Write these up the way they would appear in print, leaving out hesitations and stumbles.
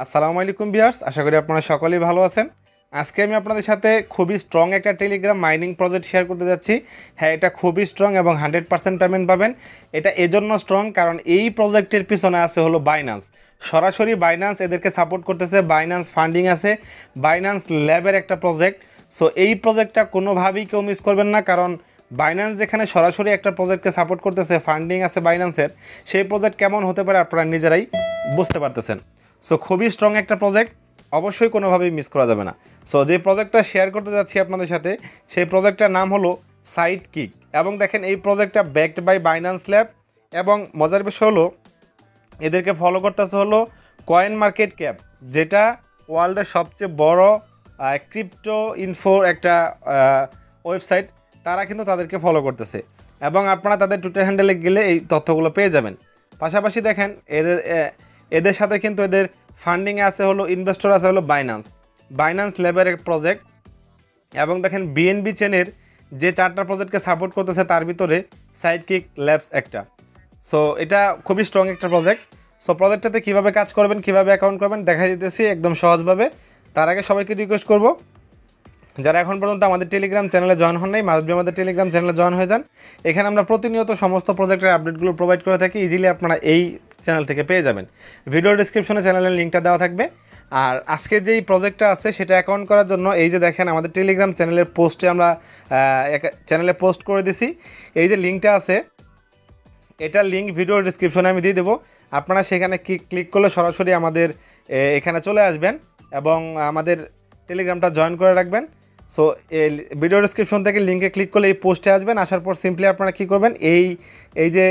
আসসালামু আলাইকুম ভিউয়ার্স, আশা করি আপনারা সকলেই ভালো আছেন। আজকে আমি আপনাদের সাথে খুবই স্ট্রং একটা টেলিগ্রাম মাইনিং প্রজেক্ট শেয়ার করতে যাচ্ছি। হ্যাঁ, এটা খুবই স্ট্রং এবং 100% পেমেন্ট পাবেন। এটা এজন্য স্ট্রং কারণ এই প্রজেক্টের পিছনে আছে হলো বাইন্যান্স। সরাসরি বাইন্যান্স এদেরকে সাপোর্ট করতেছে, বাইন্যান্স ফান্ডিং আছে, বাইন্যান্স ল্যাবের একটা প্রজেক্ট। সো এই প্রজেক্টটা কোনোভাবেই কেউ মিস করবেন না, কারণ বাইন্যান্স যেখানে সরাসরি একটা প্রজেক্টকে সাপোর্ট করতেছে, ফান্ডিং আছে বাইন্যান্সের, সেই প্রজেক্ট কেমন হতে পারে আপনারা নিজেরাই বুঝতে পারতেছেন। সো খুবই স্ট্রং একটা প্রজেক্ট, অবশ্যই কোনোভাবেই মিস করা যাবে না। সো যে প্রজেক্টটা শেয়ার করতে যাচ্ছি আপনাদের সাথে, সেই প্রজেক্টটার নাম হলো সাইডকিক। এবং দেখেন এই প্রজেক্টটা ব্যাকড বাই বাইন্যান্স ল্যাব। এবং মজার বিষয় হলো এদেরকে ফলো করতেছে হলো কয়েন মার্কেট ক্যাপ, যেটা ওয়ার্ল্ডের সবচেয়ে বড় ক্রিপ্টো ইনফোর একটা ওয়েবসাইট। তারা কিন্তু তাদেরকে ফলো করতেছে এবং আপনারা তাদের টুইটার হ্যান্ডেলে গেলে এই তথ্যগুলো পেয়ে যাবেন। পাশাপাশি দেখেন এদের সাথে কিন্তু এদের ফান্ডিংয়ে আছে হলো, ইনভেস্টর আছে হলো বাইন্যান্স ল্যাবের এক প্রজেক্ট। এবং দেখেন বিএনবি চেনের যে 4টা প্রজেক্টকে সাপোর্ট করতেছে তার ভিতরে সাইডকিক ল্যাবস একটা। সো এটা খুবই স্ট্রং একটা প্রজেক্ট। সো প্রজেক্টটাতে কীভাবে কাজ করবেন, কীভাবে অ্যাকাউন্ট করবেন দেখা দিতেছি একদম সহজভাবে। তার আগে সবাইকে রিকোয়েস্ট করব, যারা এখন পর্যন্ত আমাদের টেলিগ্রাম চ্যানেলে জয়েন হন নাই, মাস্ট বি আমাদের টেলিগ্রাম চ্যানেলে জয়েন হয়ে যান। এখানে আমরা প্রতিনিয়ত সমস্ত প্রজেক্টের আপডেটগুলো প্রোভাইড করে থাকি, ইজিলি আপনারা এই চ্যানেল থেকে পেয়ে যাবেন। ভিডিও ডিসক্রিপশনে চ্যানেলের লিঙ্কটা দেওয়া থাকবে। আর আজকে যেই প্রজেক্টটা আছে সেটা অ্যাকাউন্ট করার জন্য এই যে দেখেন আমাদের টেলিগ্রাম চ্যানেলের পোস্টে আমরা চ্যানেলে পোস্ট করে দিছি। এই যে লিঙ্কটা আছে, এটার লিঙ্ক ভিডিও ডিসক্রিপশনে আমি দিয়ে দেবো। আপনারা সেখানে ক্লিক করলে সরাসরি আমাদের এখানে চলে আসবেন এবং আমাদের টেলিগ্রামটা জয়েন করে রাখবেন। সো এই ভিডিও ডিসক্রিপশন থেকে লিঙ্কে ক্লিক করলে এই পোস্টে আসবেন। আসার পর সিম্পলি আপনারা কী করবেন, এই যে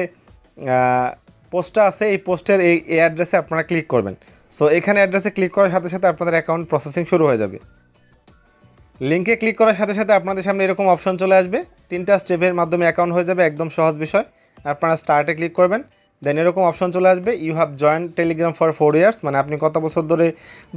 পোস্টটা আছে এই পোস্টের এই অ্যাড্রেসে আপনারা ক্লিক করবেন। সো এখানে অ্যাড্রেসে ক্লিক করার সাথে সাথে আপনাদের অ্যাকাউন্ট প্রসেসিং শুরু হয়ে যাবে। লিঙ্কে ক্লিক করার সাথে সাথে আপনাদের সামনে এরকম অপশন চলে আসবে, 3টা স্টেপের মাধ্যমে অ্যাকাউন্ট হয়ে যাবে, একদম সহজ বিষয়। আপনারা স্টার্টে ক্লিক করবেন, দেন এরকম অপশন চলে আসবে, you have join Telegram for 4 years, মানে আপনি কত বছর ধরে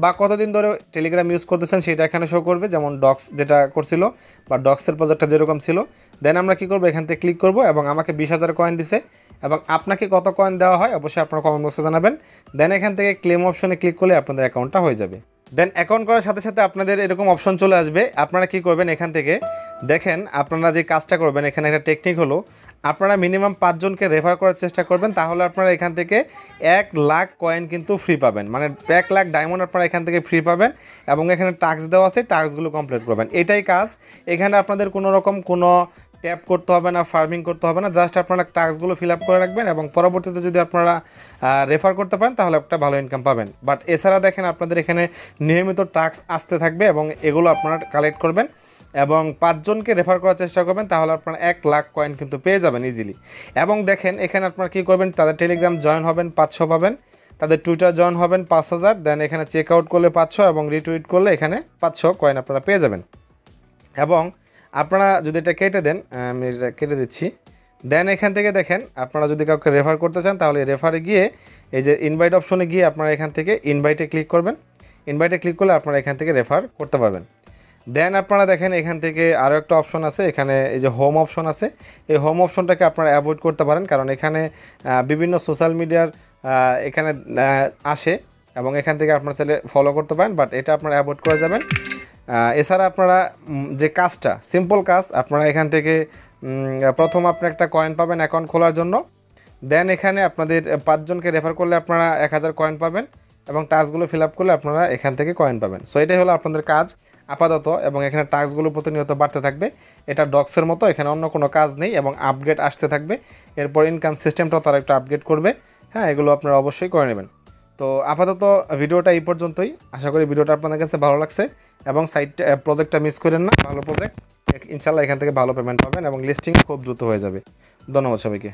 বা কতদিন ধরে টেলিগ্রাম ইউজ করতেছেন সেটা এখানে শো করবে, যেমন ডক্স যেটা করছিল বা ডক্সের প্রজেক্টটা যেরকম ছিল। দেন আমরা কী করবো, এখান থেকে ক্লিক করবো এবং আমাকে 20,000 কয়েন দিছে এবং আপনাকে কত কয়েন দেওয়া হয় অবশ্যই আপনারা কমেন্ট বক্সে জানাবেন। দেন এখান থেকে ক্লেম অপশনে ক্লিক করলে আপনাদের অ্যাকাউন্টটা হয়ে যাবে। দেন অ্যাকাউন্ট করার সাথে সাথে আপনাদের এরকম অপশন চলে আসবে। আপনারা কি করবেন, এখান থেকে দেখেন আপনারা যে কাজটা করবেন, এখানে একটা টেকনিক হলো আপনারা মিনিমাম 5 জনকে রেফার করার চেষ্টা করবেন, তাহলে আপনারা এখান থেকে 1 লাখ কয়েন কিন্তু ফ্রি পাবেন, মানে 1 লাখ ডায়মন্ড আপনারা এখান থেকে ফ্রি পাবেন। এবং এখানে টাস্ক দেওয়া আছে, টাস্কগুলো কমপ্লিট করবেন, এটাই কাজ। এখানে আপনাদের কোনো রকম কোনো ট্যাপ করতে হবে না, ফার্মিং করতে হবে না, জাস্ট আপনারা টাস্কগুলো ফিল আপ করে রাখবেন এবং পরবর্তীতে যদি আপনারা রেফার করতে পারেন তাহলে একটা ভালো ইনকাম পাবেন। বাট এছাড়া দেখেন আপনাদের এখানে নিয়মিত টাস্ক আসতে থাকবে এবং এগুলো আপনারা কালেক্ট করবেন এবং 5 জনকে রেফার করার চেষ্টা করবেন, তাহলে আপনারা 1 লাখ কয়েন কিন্তু পেয়ে যাবেন ইজিলি। এবং দেখেন এখানে আপনারা কী করবেন, তাদের টেলিগ্রাম জয়েন হবেন 500 পাবেন, তাদের টুইটার জয়েন হবেন 5,000, দেন এখানে চেক আউট করলে 500 এবং রিটুইট করলে এখানে 500 কয়েন আপনারা পেয়ে যাবেন। এবং আপনারা যদি এটা কেটে দেন, আমি এটা কেটে দিচ্ছি, দেন এখান থেকে দেখেন আপনারা যদি কাউকে রেফার করতে চান তাহলে রেফারে গিয়ে এই যে ইনভাইট অপশনে গিয়ে আপনারা এখান থেকে ইনভাইটে ক্লিক করবেন। ইনভাইটে ক্লিক করলে আপনারা এখান থেকে রেফার করতে পারবেন। দেন আপনারা দেখেন এখান থেকে আরও একটা অপশন আছে, এখানে এই যে হোম অপশন আছে, এই হোম অপশনটাকে আপনারা অ্যাভয়েড করতে পারেন, কারণ এখানে বিভিন্ন সোশ্যাল মিডিয়ার এখানে আসে এবং এখান থেকে আপনারা চাইলে ফলো করতে পারেন, বাট এটা আপনারা অ্যাভয়েড করে যাবেন। এছাড়া আপনারা যে কাজটা সিম্পল কাজ, আপনারা এখান থেকে প্রথম আপনি একটা কয়েন পাবেন অ্যাকাউন্ট খোলার জন্য। দেন এখানে আপনাদের 5 জনকে রেফার করলে আপনারা 1000 কয়েন পাবেন এবং টাস্কগুলো ফিল আপ করলে আপনারা এখান থেকে কয়েন পাবেন। সো এটাই হলো আপনাদের কাজ আপাতত, এবং এখানে টাস্কগুলো প্রতিনিয়ত বাড়তে থাকবে। এটা ডক্সের মতো, এখানে অন্য কোনো কাজ নেই এবং আপগ্রেড আসতে থাকবে। এরপর ইনকাম সিস্টেমটাও তারা একটু আপগ্রেড করবে। হ্যাঁ, এগুলো আপনারা অবশ্যই করে নেবেন। তো আপাতত ভিডিওটা এই পর্যন্তই, আশা করি ভিডিওটা আপনাদের কাছে ভালো লাগছে এবং সাইটটা প্রজেক্টটা মিস করেন না, ভালো প্রজেক্ট, ইনশাল্লাহ এখান থেকে ভালো পেমেন্ট পাবেন এবং লিস্টিং খুব দ্রুত হয়ে যাবে। ধন্যবাদ সবাইকে।